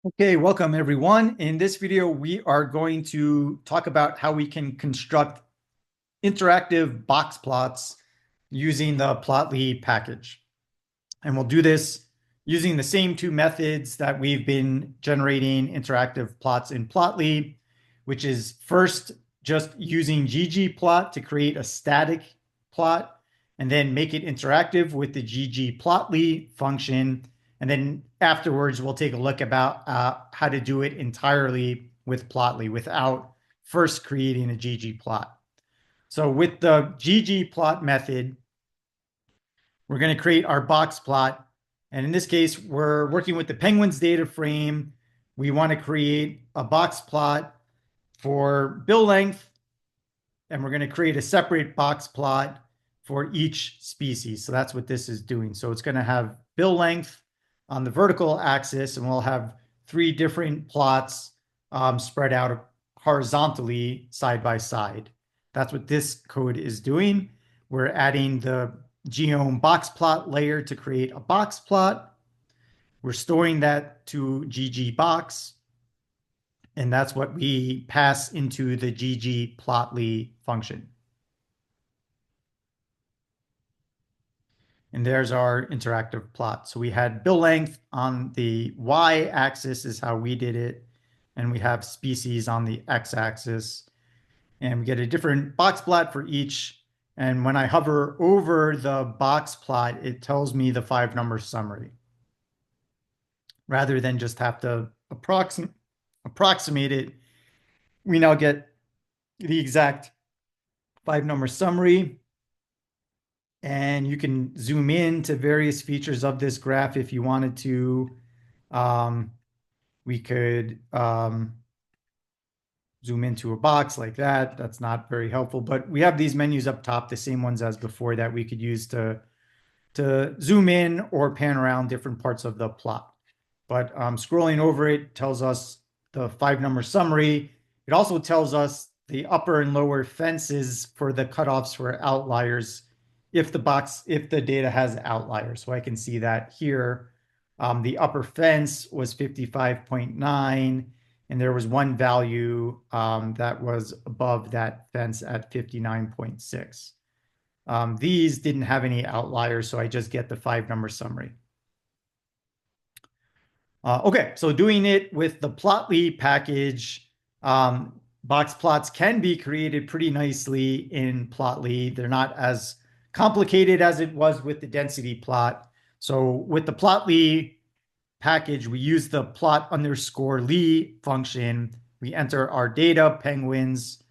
Okay, welcome everyone. In this video, we are going to talk about how we can construct interactive box plots using the Plotly package. And we'll do this using the same two methods that we've been generating interactive plots in Plotly, which is first just using ggplot to create a static plot and then make it interactive with the ggplotly function. And then afterwards, we'll take a look about how to do it entirely with Plotly without first creating a ggplot. So with the ggplot method, we're going to create our box plot. And in this case, we're working with the Penguins data frame. We want to create a box plot for bill length, and we're going to create a separate box plot for each species. So that's what this is doing. So it's going to have bill length on the vertical axis, and we'll have three different plots spread out horizontally side by side. That's what this code is doing. We're adding the Geom box plot layer to create a box plot. We're storing that to ggbox, and that's what we pass into the ggplotly function. And there's our interactive plot. So we had bill length on the y-axis is how we did it, and we have species on the x-axis. And we get a different box plot for each. And when I hover over the box plot, it tells me the 5-number summary, rather than just have to approximate it. We now get the exact 5-number summary. And you can zoom in to various features of this graph if you wanted to. We could zoom into a box like that. That's not very helpful, but we have these menus up top, the same ones as before, that we could use to zoom in or pan around different parts of the plot. But scrolling over it tells us the 5-number summary. It also tells us the upper and lower fences for the cutoffs for outliers if the data has outliers. So I can see that here. The upper fence was 55.9, and there was one value that was above that fence at 59.6. These didn't have any outliers, so I just get the 5-number summary. Okay, so doing it with the Plotly package, box plots can be created pretty nicely in Plotly. They're not as complicated as it was with the density plot. So with the Plotly package, we use the plot_ly function. We enter our data, penguins.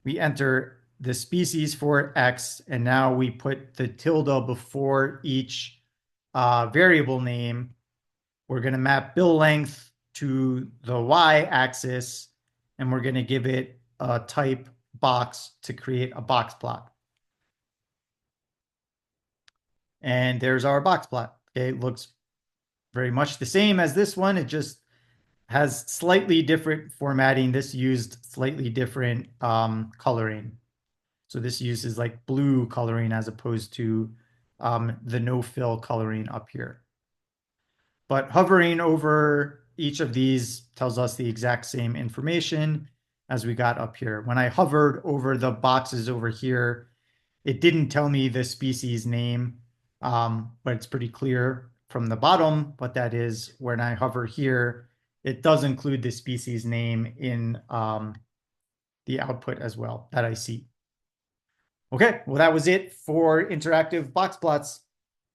We enter the species for X, and now we put the tilde before each variable name. We're going to map bill length to the y-axis, and we're going to give it a type box to create a box plot. And there's our box plot. Okay, it looks very much the same as this one. It just has slightly different formatting. This used slightly different coloring. So this uses like blue coloring as opposed to the no-fill coloring up here. But hovering over each of these tells us the exact same information as we got up here. When I hovered over the boxes over here, it didn't tell me the species name, but it's pretty clear from the bottom what that is. When I hover here, it does include the species name in the output as well that I see. Okay, well, that was it for interactive box plots.